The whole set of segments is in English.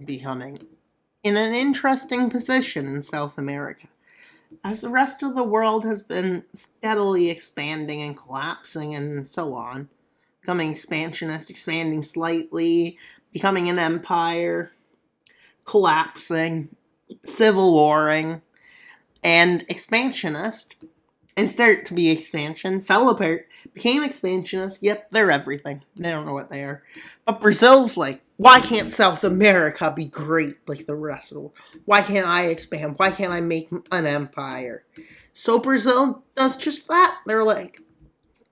becoming in an interesting position in South America, as the rest of the world has been steadily expanding and collapsing and so on, becoming expansionist, expanding slightly, becoming an empire, collapsing, civil warring, and expansionist, and start to be expansion, fell apart, became expansionist. Yep, they're everything. They don't know what they are. But Brazil's like, why can't South America be great like the rest of the world? Why can't I expand? Why can't I make an empire? So Brazil does just that. They're like,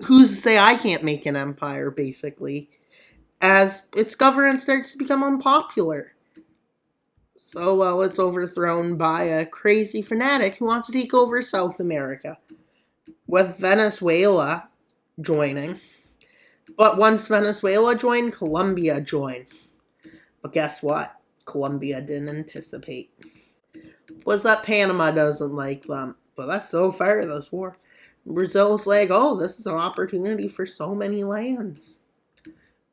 who's to say I can't make an empire, basically, as its governance starts to become unpopular. So, well, it's overthrown by a crazy fanatic who wants to take over South America, with Venezuela joining. But once Venezuela joined, Colombia joined. But guess what? Colombia didn't anticipate. Was that Panama doesn't like them. But that's so far this war. Brazil's like, oh, this is an opportunity for so many lands.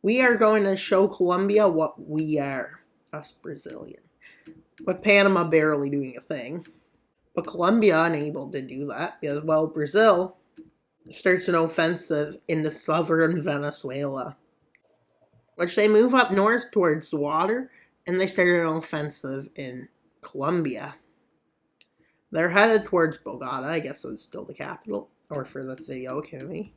We are going to show Colombia what we are, us Brazilian. With Panama barely doing a thing. But Colombia unable to do that because, well, Brazil starts an offensive into southern Venezuela, which they move up north towards the water, and they start an offensive in Colombia. They're headed towards Bogota, I guess it's still the capital, or for this video, okay me.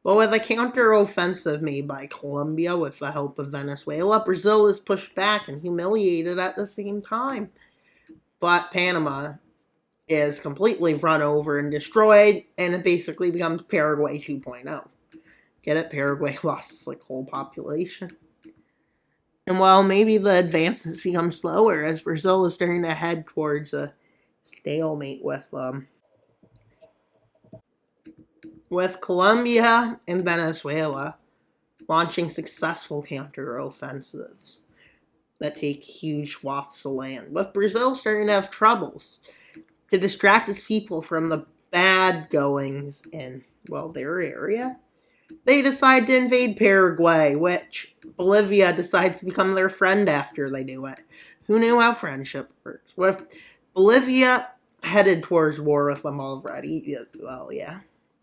But with a counter-offensive made by Colombia with the help of Venezuela, Brazil is pushed back and humiliated at the same time. But Panama is completely run over and destroyed, and it basically becomes Paraguay 2.0. Get it? Paraguay lost its whole population. And while maybe the advances become slower as Brazil is starting to head towards a stalemate with Colombia and Venezuela launching successful counter-offensives that take huge swaths of land, with Brazil starting to have troubles to distract its people from the bad goings in, well, their area. They decide to invade Paraguay, which Bolivia decides to become their friend after they do it. Who knew how friendship works? With Bolivia headed towards war with them already, well, yeah.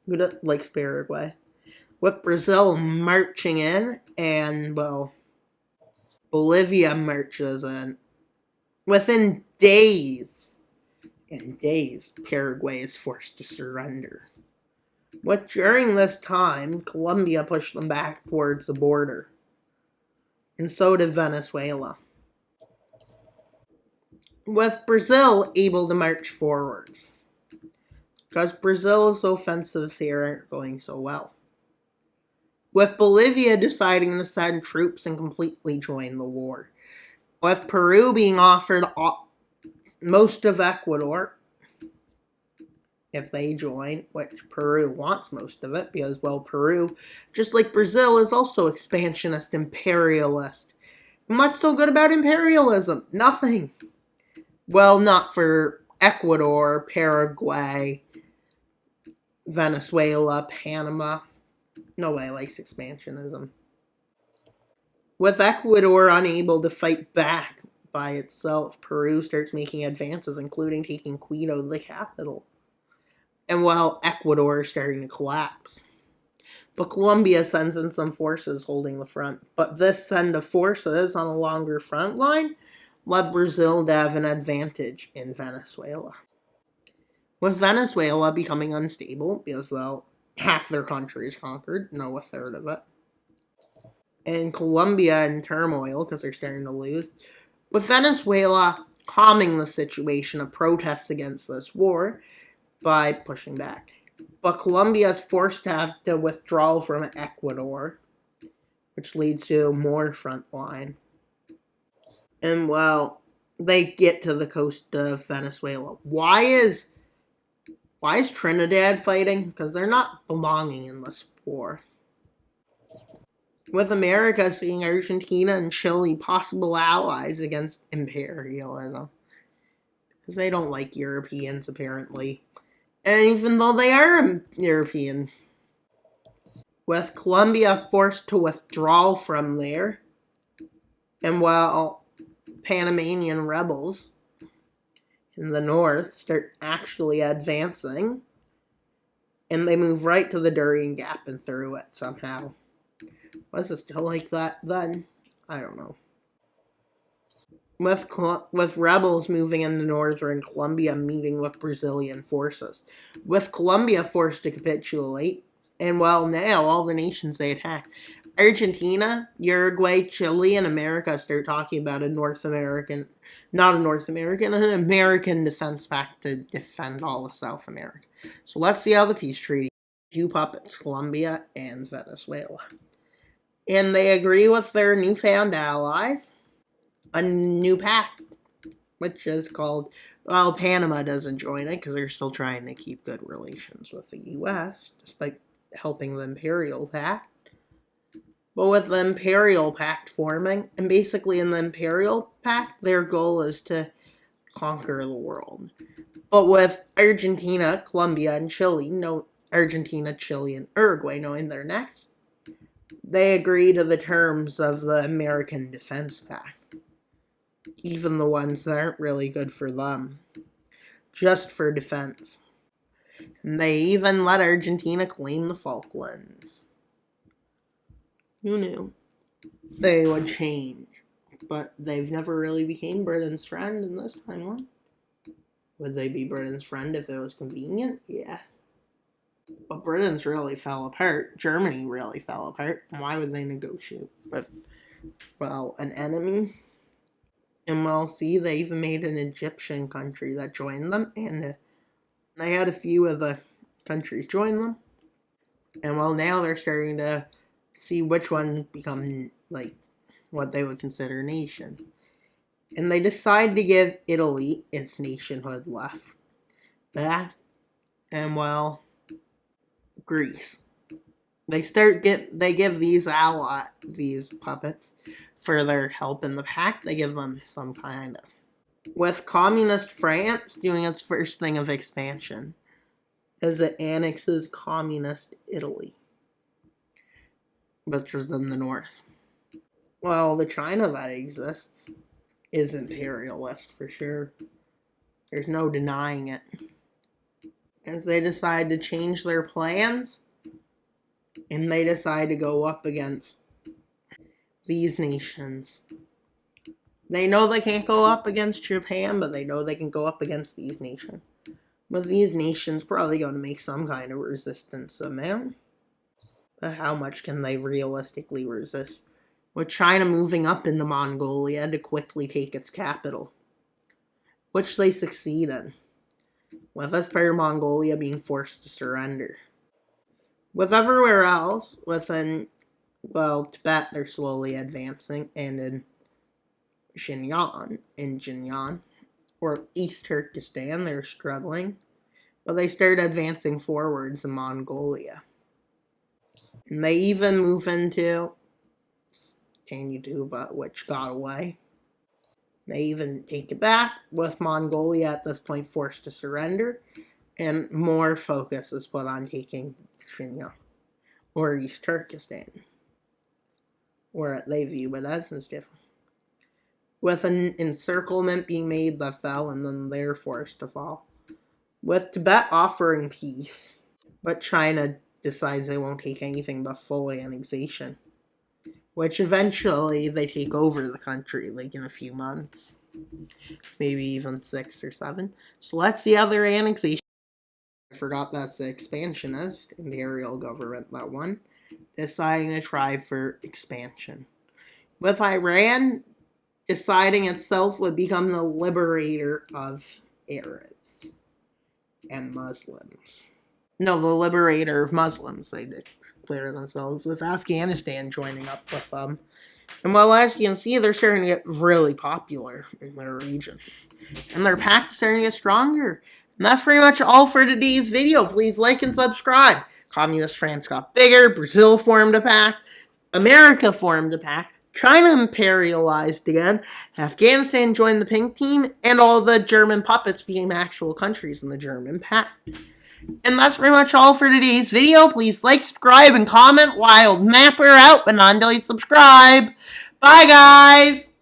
Who likes Paraguay? With Brazil marching in, and, well, Bolivia marches in. Within days, Paraguay is forced to surrender. But during this time, Colombia pushed them back towards the border. And so did Venezuela. With Brazil able to march forwards. Because Brazil's offensives here aren't going so well. With Bolivia deciding to send troops and completely join the war. With Peru being offered most of Ecuador, if they join, which Peru wants most of it, because, well, Peru, just like Brazil, is also expansionist, imperialist. And what's so good about imperialism? Nothing. Well, not for Ecuador, Paraguay, Venezuela, Panama. Nobody likes expansionism. With Ecuador unable to fight back by itself, Peru starts making advances, including taking Quito, the capital. And while Ecuador is starting to collapse. But Colombia sends in some forces holding the front. But this send of forces on a longer front line led Brazil to have an advantage in Venezuela. With Venezuela becoming unstable, because, well, half their country is conquered, no, a third of it. And Colombia in turmoil, because they're starting to lose. With Venezuela calming the situation of protests against this war by pushing back. But Colombia is forced to have to withdraw from Ecuador, which leads to more front line. And, well, they get to the coast of Venezuela. Why is Trinidad fighting? Because they're not belonging in this war. With America seeing Argentina and Chile possible allies against imperialism. Because they don't like Europeans, apparently. And even though they are European. With Colombia forced to withdraw from there. And, well, Panamanian rebels in the north start actually advancing, and they move right to the Darien Gap and through it somehow. Was it still like that then? I don't know. With rebels moving into northern Colombia, meeting with Brazilian forces, with Colombia forced to capitulate, and well, now all the nations they attack, Argentina, Uruguay, Chile, and America start talking about an American defense pact to defend all of South America. So let's see how the peace treaty. Two puppets, Colombia and Venezuela. And they agree with their newfound allies a new pact, which is called, well, Panama doesn't join it because they're still trying to keep good relations with the U.S., despite helping the Imperial Pact. But with the Imperial Pact forming, and basically in the Imperial Pact, their goal is to conquer the world. But with Argentina, Colombia, and Chile, Argentina, Chile, and Uruguay knowing they're next, they agree to the terms of the American Defense Pact. Even the ones that aren't really good for them. Just for defense. And they even let Argentina claim the Falklands. Who knew? They would change. But they've never really became Britain's friend in this timeline. Would they be Britain's friend if it was convenient? Yeah. But Britain's really fell apart. Germany really fell apart. Why would they negotiate with, well, an enemy? And we'll see, they even made an Egyptian country that joined them, and they had a few of the countries join them. And well, now they're starting to see which one become, like, what they would consider a nation. And they decide to give Italy its nationhood back. And well, Greece. They give these puppets, for their help in the pact. They give them some kind of. With communist France doing its first thing of expansion, as it annexes communist Italy, which was in the north. Well, the China that exists is imperialist for sure. There's no denying it. As they decide to change their plans, and they decide to go up against these nations. They know they can't go up against Japan, but they know they can go up against these nations. But these nations probably going to make some kind of resistance amount. But how much can they realistically resist? With China moving up into Mongolia to quickly take its capital, which they succeed in, with this part of Mongolia being forced to surrender. With everywhere else, within, well, Tibet, they're slowly advancing, and in Xinjiang, or East Turkestan, they're struggling, but they start advancing forwards in Mongolia. And they even move into Tanyutuba, which got away. They even take it back, with Mongolia at this point forced to surrender, and more focus is put on taking Xinjiang, or East Turkestan, where they view it as different. With an encirclement being made that fell, and then they're forced to fall. With Tibet offering peace, but China decides they won't take anything but full annexation, which eventually they take over the country, like in a few months, maybe even 6 or 7. So that's the other annexation. I forgot that's the expansionist imperial government that won, deciding to try for expansion. With Iran deciding itself would become the liberator of Arabs and Muslims. No, the liberator of Muslims, they declare themselves, with Afghanistan joining up with them. And well, as you can see, they're starting to get really popular in their region. And their pact is starting to get stronger. And that's pretty much all for today's video. Please like and subscribe. Communist France got bigger. Brazil formed a pact. America formed a pact. China imperialized again. Afghanistan joined the pink team. And all the German puppets became actual countries in the German pact. And that's pretty much all for today's video. Please like, subscribe, and comment. Wild Mapper out, but not until you subscribe. Bye, guys!